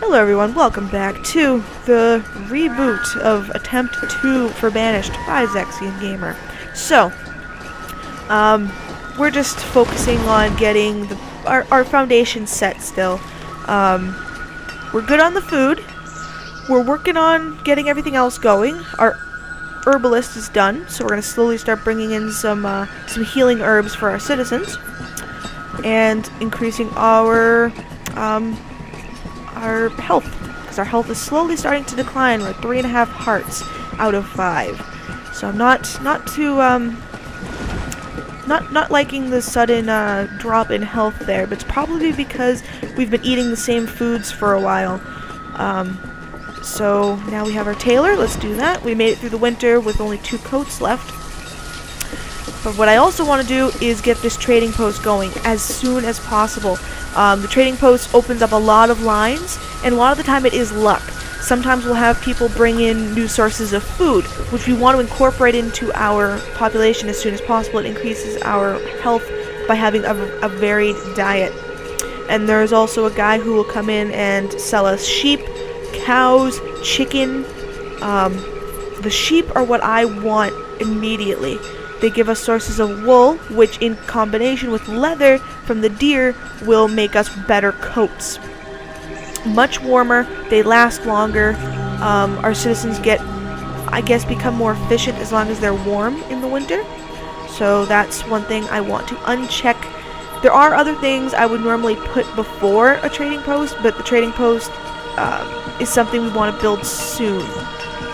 Hello everyone, welcome back to the reboot of Attempt 2 for Banished by Zexian Gamer. So, we're just focusing on getting our foundation set still. We're good on the food. We're working on getting everything else going. Our herbalist is done, so we're going to slowly start bringing in some healing herbs for our citizens. And increasing our health, because our health is slowly starting to decline. We're at 3.5 hearts out of 5. So I'm not liking the sudden drop in health there, but it's probably because we've been eating the same foods for a while. So now we have our tailor. Let's do that. We made it through the winter with only 2 coats left. But what I also want to do is get this trading post going as soon as possible. The trading post opens up a lot of lines, and a lot of the time it is luck. Sometimes we'll have people bring in new sources of food, which we want to incorporate into our population as soon as possible. It increases our health by having a varied diet. And there's also a guy who will come in and sell us sheep, cows, chicken. The sheep are what I want immediately. They give us sources of wool, which in combination with leather from the deer will make us better coats. Much warmer, they last longer. Our citizens become more efficient as long as they're warm in the winter. So that's one thing I want to uncheck. There are other things I would normally put before a trading post, but the trading post is something we want to build soon.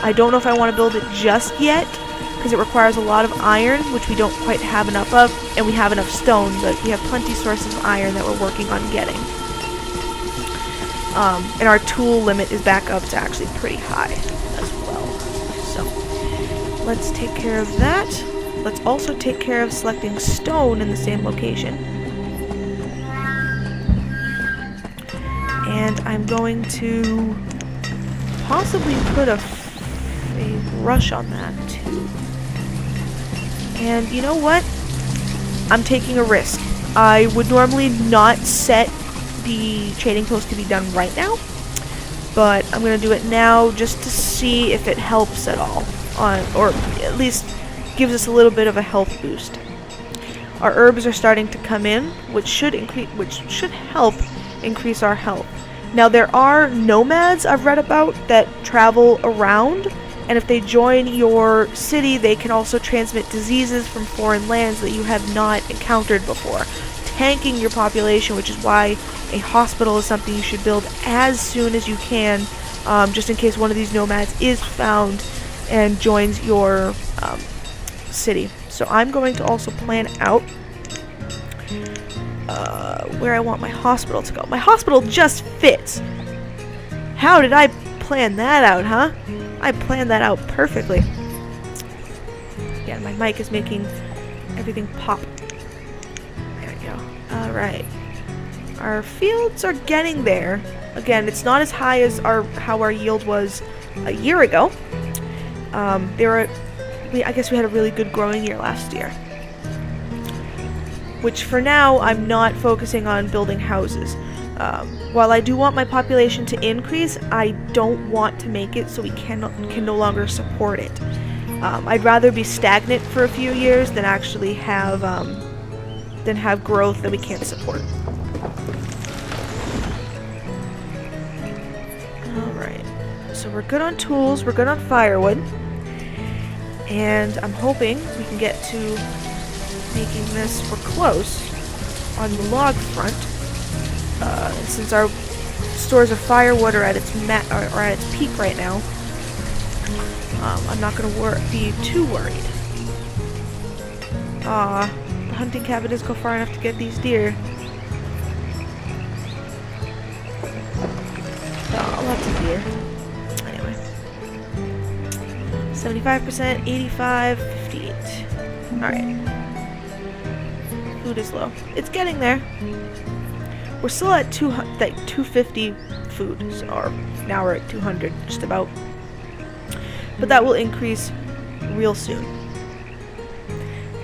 I don't know if I want to build it just yet, because it requires a lot of iron, which we don't quite have enough of, and we have enough stone, but we have plenty sources of iron that we're working on getting. And our tool limit is back up to actually pretty high as well. So, let's take care of that. Let's also take care of selecting stone in the same location. And I'm going to possibly put a rush on that too. And you know what? I'm taking a risk. I would normally not set the trading post to be done right now, but I'm going to do it now just to see if it helps at all, or at least gives us a little bit of a health boost. Our herbs are starting to come in, which should help increase our health. Now there are nomads I've read about that travel around, and if they join your city, they can also transmit diseases from foreign lands that you have not encountered before, tanking your population, which is why a hospital is something you should build as soon as you can, just in case one of these nomads is found and joins your city. So I'm going to also plan out where I want my hospital to go. My hospital just fits. How did I plan that out, huh? I planned that out perfectly. Yeah, my mic is making everything pop. There we go. Alright. Our fields are getting there. Again, it's not as high as how our yield was a year ago. I guess we had a really good growing year last year. Which for now, I'm not focusing on building houses. While I do want my population to increase, I don't want to make it so we can no longer support it. I'd rather be stagnant for a few years than actually have growth that we can't support. Alright, so we're good on tools, we're good on firewood, and I'm hoping we can get to making this, we're close, on the log front. Since our stores of firewood are at its peak right now, I'm not going to be too worried. The hunting cabin doesn't go far enough to get these deer. Lots of deer. Anyway. 75%, 85, 58. Alright. Food is low. It's getting there. We're still at 250 food, or now we're at 200, just about. But that will increase real soon.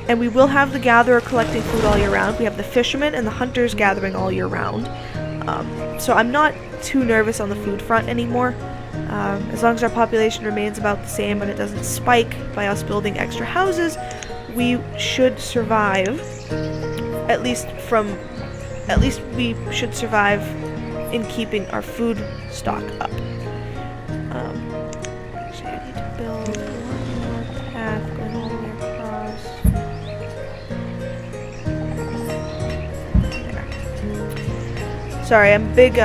And we will have the gatherer collecting food all year round. We have the fishermen and the hunters gathering all year round. So I'm not too nervous on the food front anymore. As long as our population remains about the same and it doesn't spike by us building extra houses, we should survive. At least we should survive in keeping our food stock up. Actually, I need to build one more path going all the way across. There. Sorry, I'm big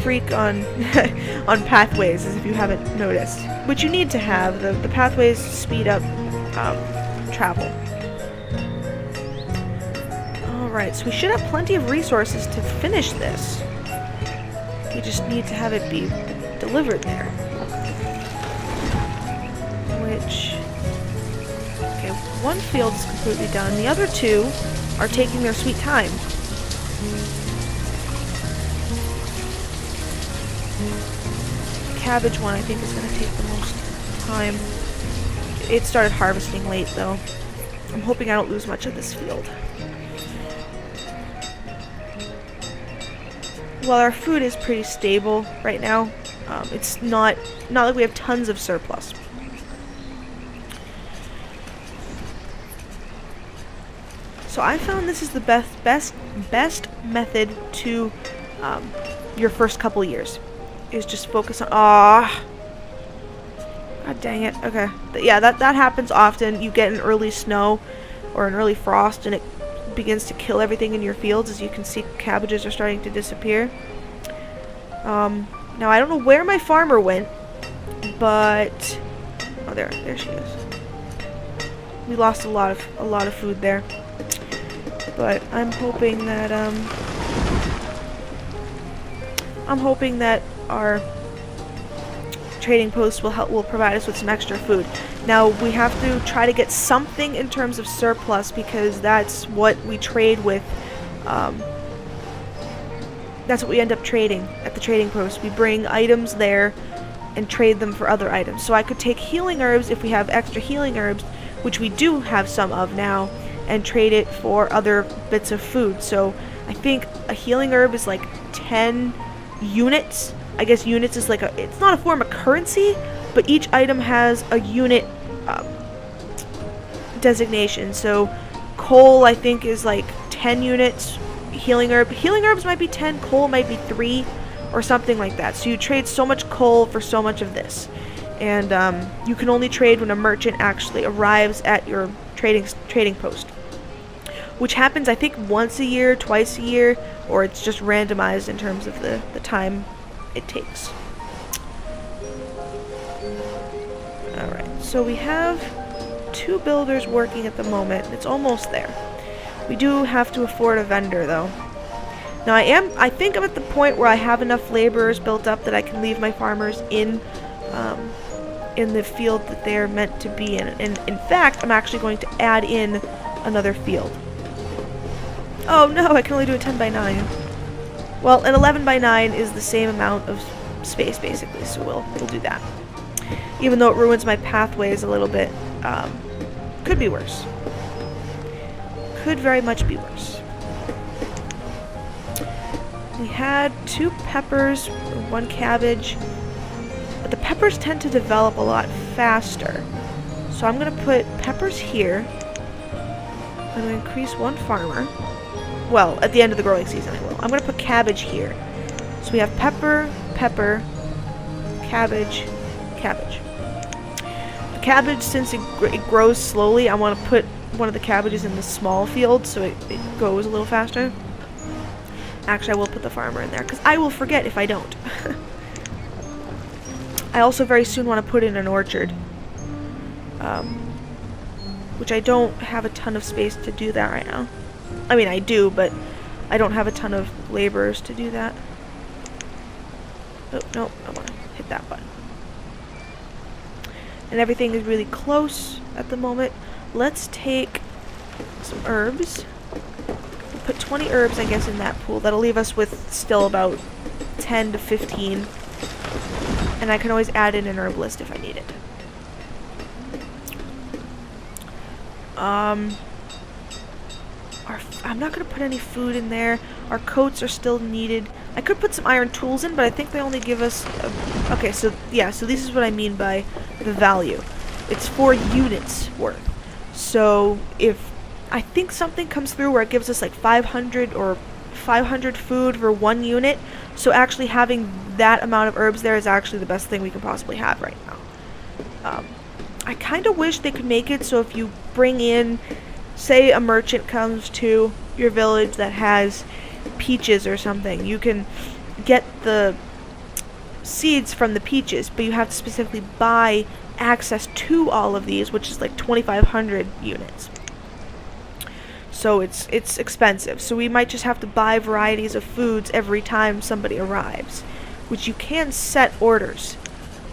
freak on on pathways, as if you haven't noticed. Which you need to have. The pathways speed up travel. Alright, so we should have plenty of resources to finish this. We just need to have it be delivered there. Which... Okay, one field is completely done. The other two are taking their sweet time. The cabbage one, I think, is going to take the most time. It started harvesting late, though. I'm hoping I don't lose much of this field. While our food is pretty stable right now, it's not like we have tons of surplus. So I found this is the best method to your first couple years, is just focus on. God dang it. Okay, yeah, that happens often. You get an early snow or an early frost, and it begins to kill everything in your fields. As you can see, cabbages are starting to disappear. Now I don't know where my farmer went, but oh, there she is. We lost a lot of food there, but I'm hoping that our trading post will provide us with some extra food. Now we have to try to get something in terms of surplus, because that's what we trade with. That's what we end up trading at the trading post. We bring items there and trade them for other items. So I could take healing herbs if we have extra healing herbs, which we do have some of now, and trade it for other bits of food. So I think a healing herb is like 10 units. I guess units is like it's not a form of currency, but each item has a unit designation. So coal, I think, is like 10 units. Healing herbs might be 10, coal might be 3, or something like that. So you trade so much coal for so much of this, and you can only trade when a merchant actually arrives at your trading post, which happens, I think, once a year, twice a year, or it's just randomized in terms of the time it takes. Alright, so we have 2 builders working at the moment. It's almost there. We do have to afford a vendor, though. Now I think I'm at the point where I have enough laborers built up that I can leave my farmers in the field that they're meant to be in. And in fact, I'm actually going to add in another field. Oh no, I can only do a 10 by 9. Well, an 11 by 9 is the same amount of space, basically, so we'll do that. Even though it ruins my pathways a little bit, could be worse. Could very much be worse. We had 2 peppers, 1 cabbage, but the peppers tend to develop a lot faster. So I'm going to put peppers here. I'm going to increase 1 farmer. Well, at the end of the growing season I will. I'm going to put cabbage here. So we have pepper, pepper, cabbage, cabbage. The cabbage, since it grows slowly, I want to put one of the cabbages in the small field so it goes a little faster. Actually, I will put the farmer in there, because I will forget if I don't. I also very soon want to put in an orchard. Which I don't have a ton of space to do that right now. I mean, I do, but I don't have a ton of laborers to do that. Oh, no, I want to hit that button. And everything is really close at the moment. Let's take some herbs. Put 20 herbs, I guess, in that pool. That'll leave us with still about 10 to 15. And I can always add in an herb list if I need it. I'm not going to put any food in there. Our coats are still needed. I could put some iron tools in, but I think they only give us... okay, so yeah, so this is what I mean by the value. It's 4 units worth. So if I think something comes through where it gives us like 500 or 500 food for 1 unit, so actually having that amount of herbs there is actually the best thing we can possibly have right now. I kind of wish they could make it so if you bring in, say a merchant comes to your village that has peaches or something, you can get the seeds from the peaches, but you have to specifically buy access to all of these, which is like 2,500 units. So it's expensive. So we might just have to buy varieties of foods every time somebody arrives, which you can set orders.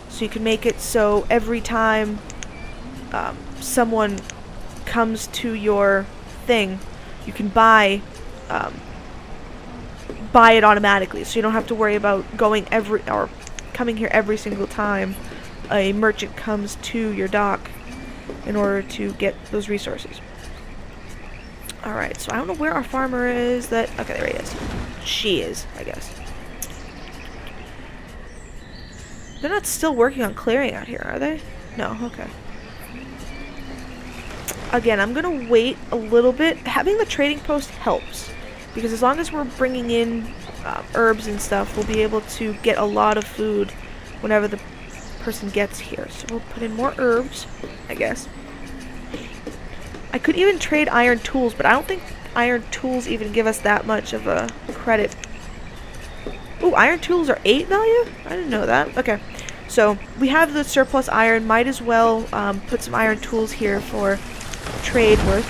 So you can make it so every time someone comes to your thing, you can buy it automatically. So you don't have to worry about coming here every single time a merchant comes to your dock in order to get those resources. Alright, so I don't know where our farmer is. Okay, there he is. She is, I guess. They're not still working on clearing out here, are they? No, okay. Again, I'm gonna wait a little bit. Having the trading post helps, because as long as we're bringing in herbs and stuff, we'll be able to get a lot of food whenever the person gets here. So we'll put in more herbs, I guess. I could even trade iron tools, but I don't think iron tools even give us that much of a credit. Ooh, iron tools are 8 value? I didn't know that. Okay, so we have the surplus iron. Might as well put some iron tools here for trade worth.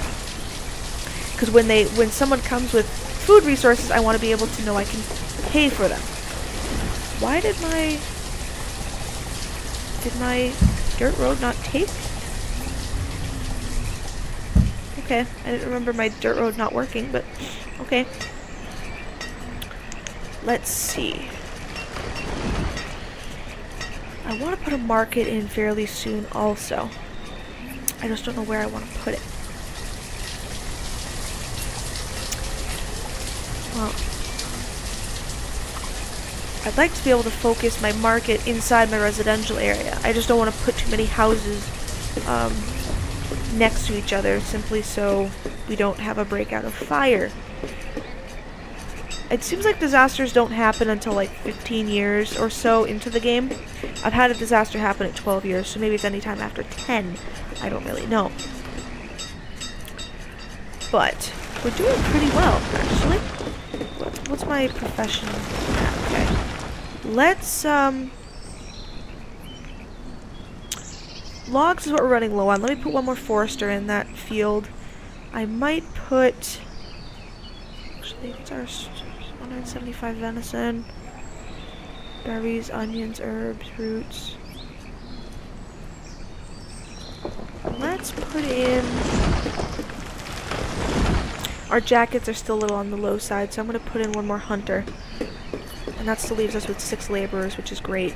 Because when someone comes with food resources, I want to be able to know I can pay for them. Why did my dirt road not take? Okay, I didn't remember my dirt road not working, but okay. Let's see. I want to put a market in fairly soon also. I just don't know where I want to put it. Well, I'd like to be able to focus my market inside my residential area. I just don't want to put too many houses next to each other, simply so we don't have a breakout of fire. It seems like disasters don't happen until like 15 years or so into the game. I've had a disaster happen at 12 years, so maybe it's any time after 10. I don't really know. But we're doing pretty well, actually. What's my profession? Okay. Let's, logs is what we're running low on. Let me put one more forester in that field. I might put... Actually, it's our 175 venison. Berries, onions, herbs, roots. Let's put in... Our jackets are still a little on the low side, so I'm going to put in one more hunter. And that still leaves us with 6 laborers, which is great.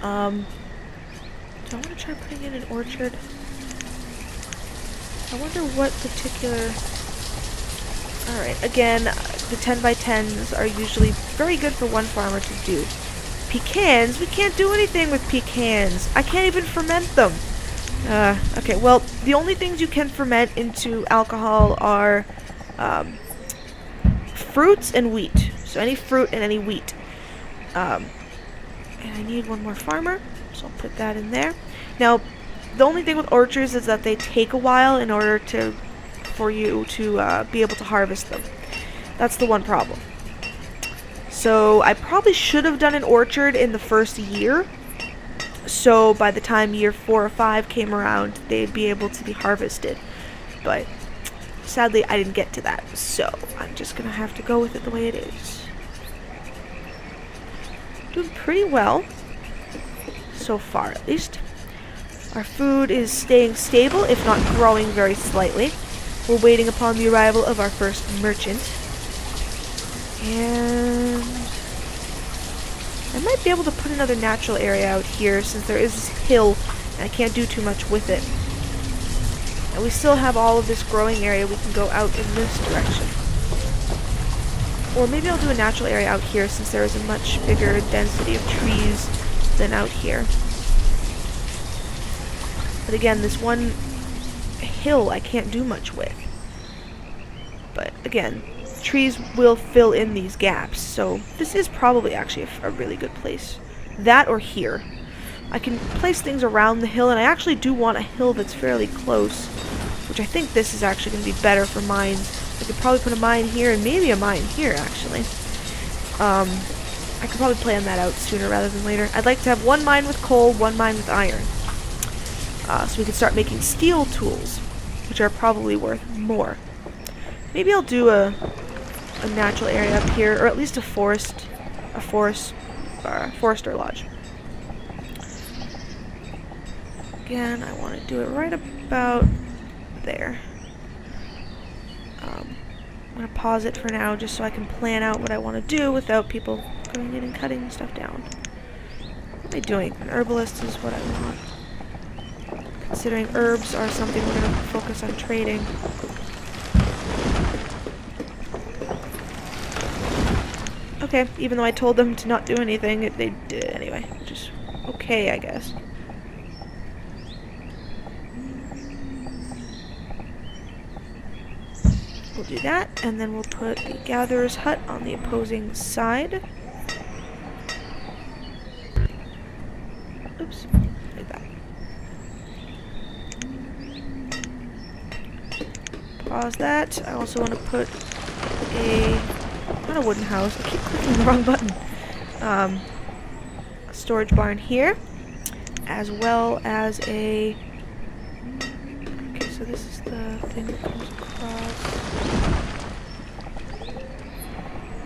Do I want to try putting in an orchard? I wonder what particular... Alright, again, the 10x10s are usually very good for one farmer to do. Pecans? We can't do anything with pecans. I can't even ferment them. Okay, well, the only things you can ferment into alcohol are fruits and wheat. So any fruit and any wheat. And I need one more farmer, so I'll put that in there. Now, the only thing with orchards is that they take a while in order for you to be able to harvest them. That's the one problem. So I probably should have done an orchard in the first year. So by the time year 4 or 5 came around, they'd be able to be harvested. But sadly, I didn't get to that. So I'm just going to have to go with it the way it is. Doing pretty well. So far, at least. Our food is staying stable, if not growing very slightly. We're waiting upon the arrival of our first merchant. And I might be able to put another natural area out here since there is this hill and I can't do too much with it. And we still have all of this growing area we can go out in this direction. Or maybe I'll do a natural area out here since there is a much bigger density of trees than out here. But again, this one hill I can't do much with. But again, trees will fill in these gaps, so this is probably actually a really good place. That or here. I can place things around the hill, and I actually do want a hill that's fairly close, which I think this is actually going to be better for mines. I could probably put a mine here and maybe a mine here, actually. I could probably plan that out sooner rather than later. I'd like to have one mine with coal, one mine with iron. So we can start making steel tools, which are probably worth more. Maybe I'll do a natural area up here, or at least a forester lodge. Again, I want to do it right about there. I'm going to pause it for now just so I can plan out what I want to do without people going in and cutting stuff down. What am I doing? An herbalist is what I want. Considering herbs are something we're going to focus on trading. Okay, even though I told them to not do anything, they did it anyway. Which is okay, I guess. We'll do that, and then we'll put the gatherer's hut on the opposing side. Oops, like that. Pause that. I also want to put not a wooden house, I keep clicking the wrong button. A storage barn here, as well as a... Okay, so this is the thing that comes across.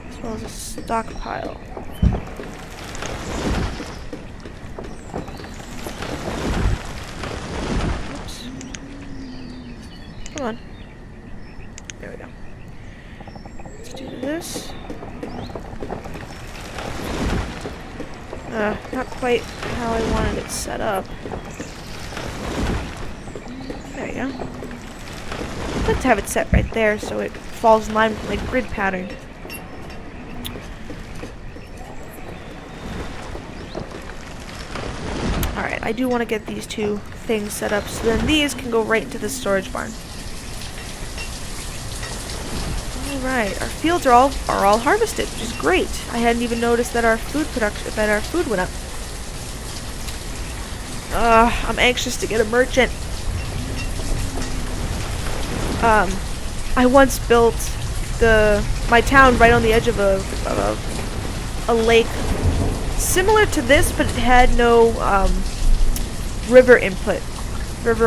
As well as a stockpile. Oops. Come on. There we go. Let's do this. Not quite how I wanted it set up. There you go. I'd like to have it set right there so it falls in line with my grid pattern. Alright, I do want to get these two things set up so then these can go right into the storage barn. Alright, our fields are all harvested, which is great. I hadn't even noticed that our food went up. I'm anxious to get a merchant. I once built my town right on the edge of a lake similar to this, but it had no river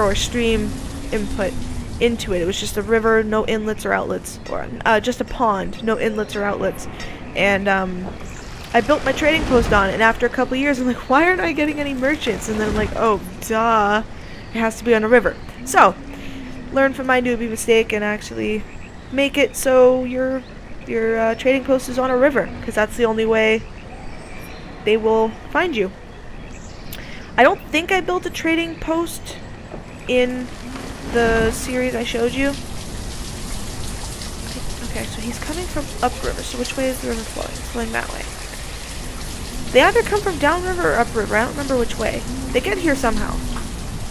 or stream input into it. It was just a river, no inlets or outlets, or just a pond, no inlets or outlets. And I built my trading post on it, and after a couple years I'm like, why aren't I getting any merchants? And then I'm like, oh duh, it has to be on a river. So learn from my newbie mistake and actually make it so your trading post is on a river, because that's the only way they will find you. I don't think I built a trading post in the series I showed you. Okay, so he's coming from upriver. So which way is the river flowing? It's flowing that way. They either come from downriver or upriver. I don't remember which way. They get here somehow.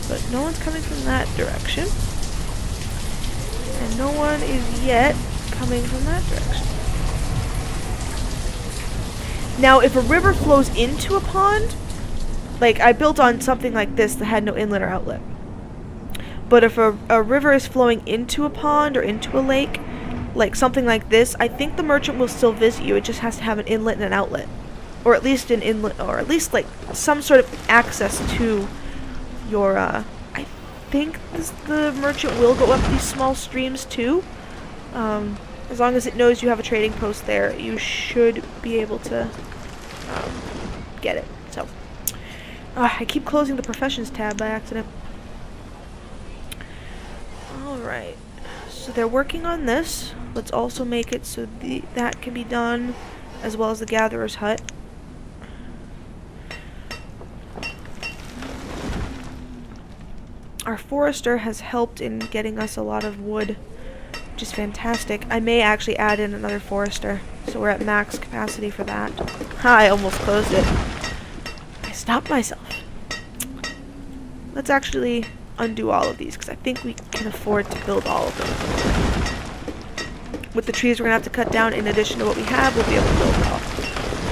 But no one's coming from that direction. And no one is yet coming from that direction. Now, if a river flows into a pond, like I built on something like this that had no inlet or outlet. But if a river is flowing into a pond or into a lake, like something like this, I think the merchant will still visit you. It just has to have an inlet and an outlet. Or at least an inlet, or at least like some sort of access to your, I think the merchant will go up these small streams too. As long as it knows you have a trading post there, you should be able to get it. So, I keep closing the professions tab by accident. Alright, so they're working on this. Let's also make it so that can be done, as well as the gatherer's hut. Our forester has helped in getting us a lot of wood, which is fantastic. I may actually add in another forester. So we're at max capacity for that. Ha, I almost closed it. I stopped myself. Let's actually undo all of these, because I think we can afford to build all of them. With the trees we're going to have to cut down, in addition to what we have, we'll be able to build it all.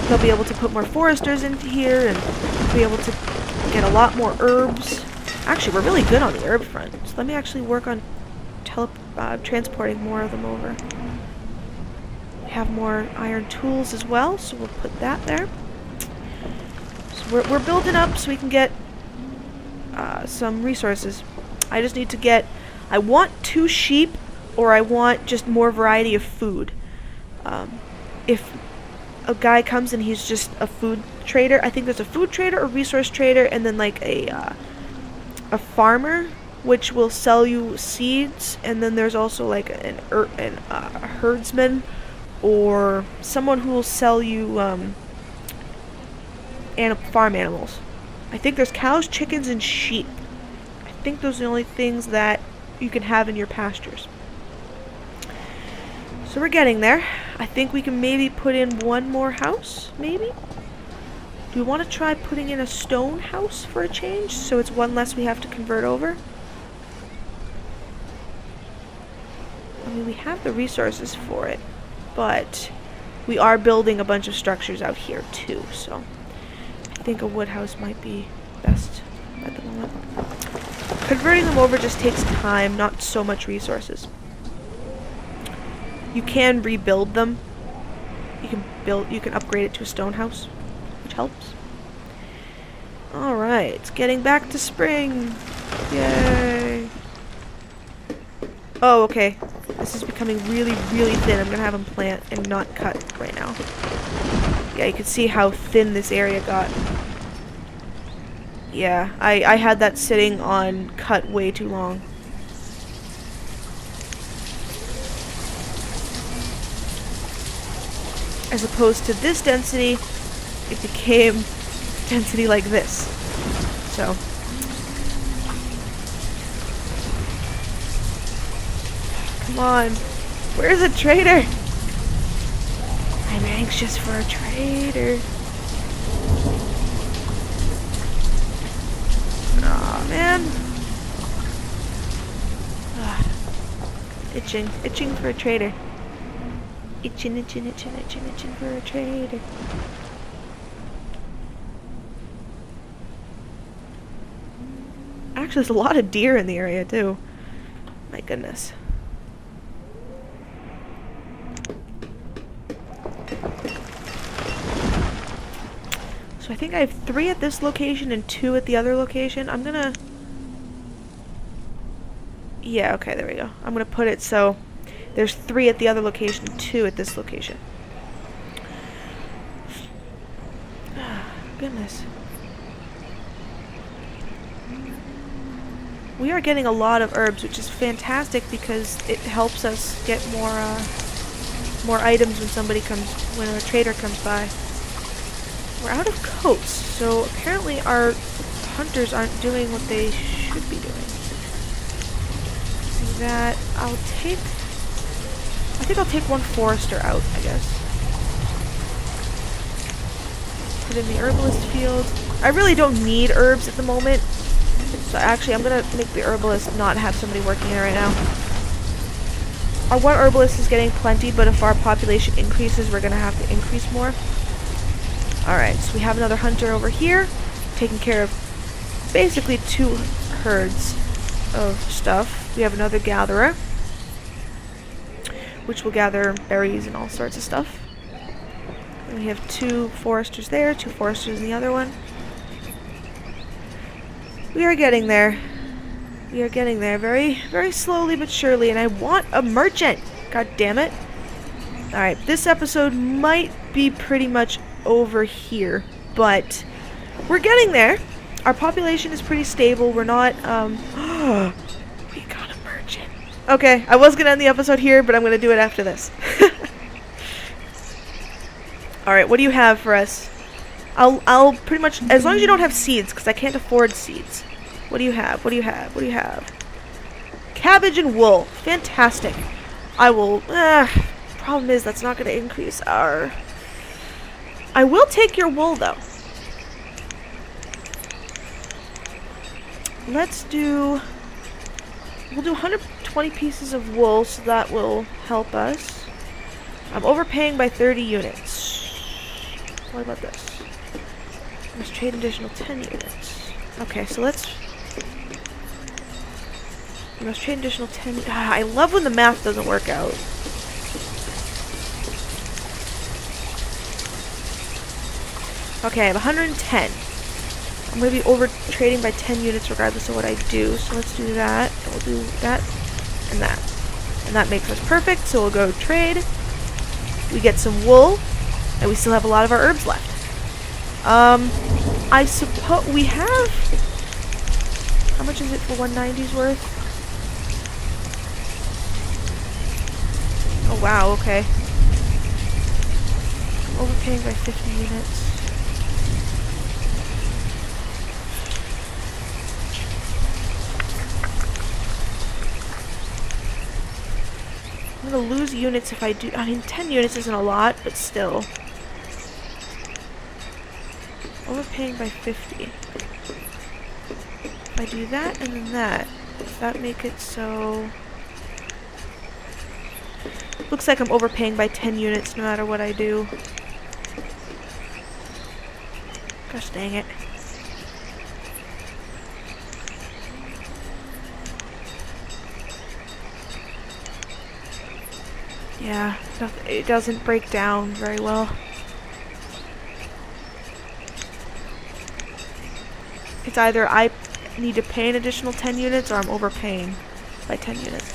They'll be able to put more foresters into here, and be able to get a lot more herbs. Actually, we're really good on the herb front, so let me actually work on transporting more of them over. We have more iron tools as well, so we'll put that there. So we're building up so we can get some resources. I just need to get... I want 2 sheep, or I want just more variety of food. If a guy comes and he's just a food trader, I think there's a food trader, a resource trader, and then like a farmer, which will sell you seeds, and then there's also like a herdsman, or someone who will sell you farm animals. I think there's cows, chickens, and sheep. I think those are the only things that you can have in your pastures. So we're getting there. I think we can maybe put in one more house, maybe? Do we want to try putting in a stone house for a change, so it's one less we have to convert over? I mean, we have the resources for it, but we are building a bunch of structures out here too, so I think a wood house might be best at the moment. Converting them over just takes time, not so much resources. You can rebuild them. You can upgrade it to a stone house, which helps. Alright, it's getting back to spring. Yay. Oh, okay. This is becoming really, really thin. I'm gonna have them plant and not cut right now. Yeah, you can see how thin this area got. Yeah, I had that sitting on cut way too long. As opposed to this density, it became density like this. So. Come on. Where's a trader? I'm anxious for a trader. Aw, man. Itching for a trader. Itching for a trader. Actually, there's a lot of deer in the area, too. My goodness. So I think I have 3 at this location and 2 at the other location. I'm gonna... Yeah, okay, there we go. I'm gonna put it so there's 3 at the other location, 2 at this location. Goodness. We are getting a lot of herbs, which is fantastic because it helps us get more items when a trader comes by. We're out of coats, so apparently our hunters aren't doing what they should be doing. Do that. I think I'll take 1 forester out, I guess. Put in the herbalist field. I really don't need herbs at the moment. So actually, I'm going to make the herbalist not have somebody working in it right now. Our 1 herbalist is getting plenty, but if our population increases, we're going to have to increase more. Alright, so we have another hunter over here, taking care of basically 2 herds of stuff. We have another gatherer, which will gather berries and all sorts of stuff. And we have 2 foresters there, 2 foresters in the other one. We are getting there. We are getting there very, very slowly but surely, and I want a merchant! God damn it. Alright, this episode might be pretty much over here, but we're getting there. Our population is pretty stable. We're not, we got a merchant. Okay, I was gonna end the episode here, but I'm gonna do it after this. Alright, what do you have for us? I'll pretty much, as long as you don't have seeds, because I can't afford seeds. What do you have? What do you have? What do you have? Cabbage and wool. Fantastic. I will, problem is that's not going to increase our... I will take your wool, though. Let's do... We'll do 120 pieces of wool, so that will help us. I'm overpaying by 30 units. What about this? Let's trade additional 10 units. Okay, so let's trade additional 10. I love when the math doesn't work out. Okay, I have 110. I'm going to be over trading by 10 units regardless of what I do. So let's do that. And we'll do that and that. And that makes us perfect. So we'll go trade. We get some wool. And we still have a lot of our herbs left. I suppose we have... How much is it for 190's worth? Oh wow, okay. I'm overpaying by 50 units. I'm gonna lose units if I do. I mean, 10 units isn't a lot, but still. Overpaying by 50. If I do that and then that, does that make it so... Looks like I'm overpaying by 10 units no matter what I do. Gosh dang it. Yeah, it doesn't break down very well. It's either I need to pay an additional 10 units or I'm overpaying by 10 units.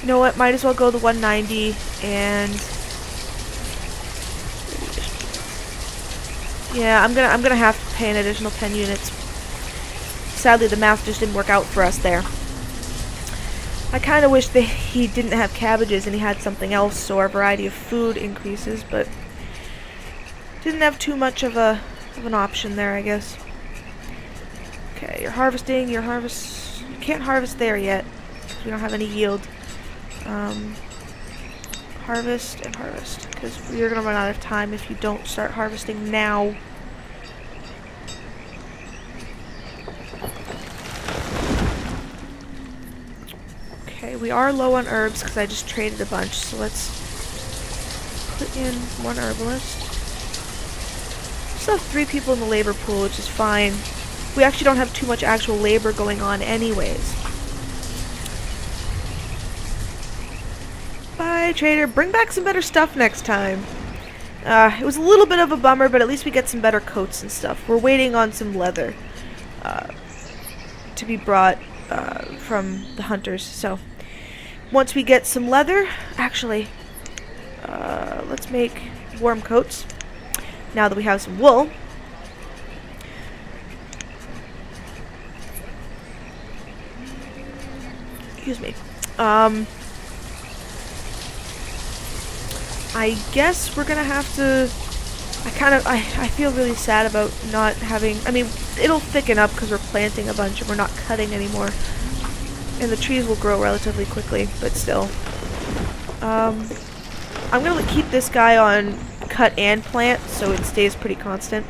You know what? Might as well go the 190 and... Yeah, I'm gonna have to pay an additional 10 units. Sadly, the math just didn't work out for us there. I kind of wish that he didn't have cabbages and he had something else so our variety of food increases, but didn't have too much of an option there, I guess. Okay, you're harvesting, you can't harvest there yet, because we don't have any yield. Harvest and harvest, because you're going to run out of time if you don't start harvesting now. Okay, we are low on herbs, because I just traded a bunch, so let's put in one herbalist. Still have 3 people in the labor pool, which is fine. We actually don't have too much actual labor going on anyways. Bye, trader. Bring back some better stuff next time. It was a little bit of a bummer, but at least we get some better coats and stuff. We're waiting on some leather to be brought from the hunters. So once we get some leather, actually, let's make warm coats. Now that we have some wool. Excuse me. I guess we're gonna have to... I feel really sad about not having... I mean, it'll thicken up because we're planting a bunch and we're not cutting anymore. And the trees will grow relatively quickly, but still. I'm gonna keep this guy on cut and plant so it stays pretty constant.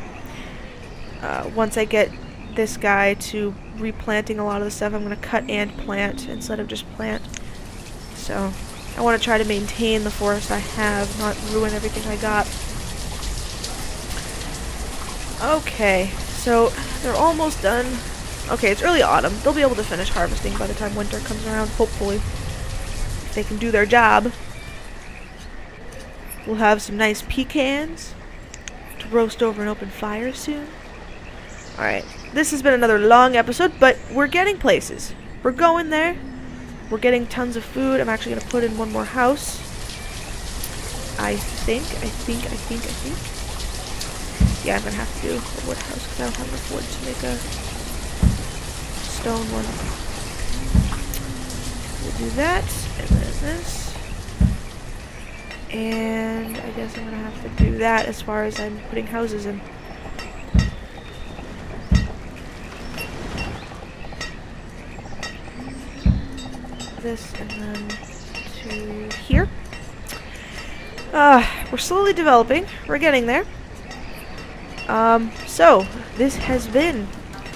Once I get this guy to replanting a lot of the stuff, I'm going to cut and plant instead of just plant. So I want to try to maintain the forest I have, not ruin everything I got. Okay, so they're almost done. Okay, it's early autumn. They'll be able to finish harvesting by the time winter comes around, hopefully. If they can do their job. We'll have some nice pecans to roast over an open fire soon. Alright, this has been another long episode, but we're getting places. We're going there. We're getting tons of food. I'm actually going to put in one more house. I think. Yeah, I'm going to have to do a wood house because I don't have enough wood to make a stone one. We'll do that, and then this. And I guess I'm going to have to do that as far as I'm putting houses in. This and then to here. We're slowly developing. We're getting there. So, this has been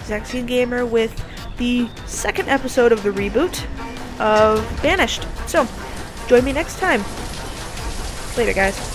Zaxian Gamer with the second episode of the reboot of Banished. So, join me next time. Later, guys.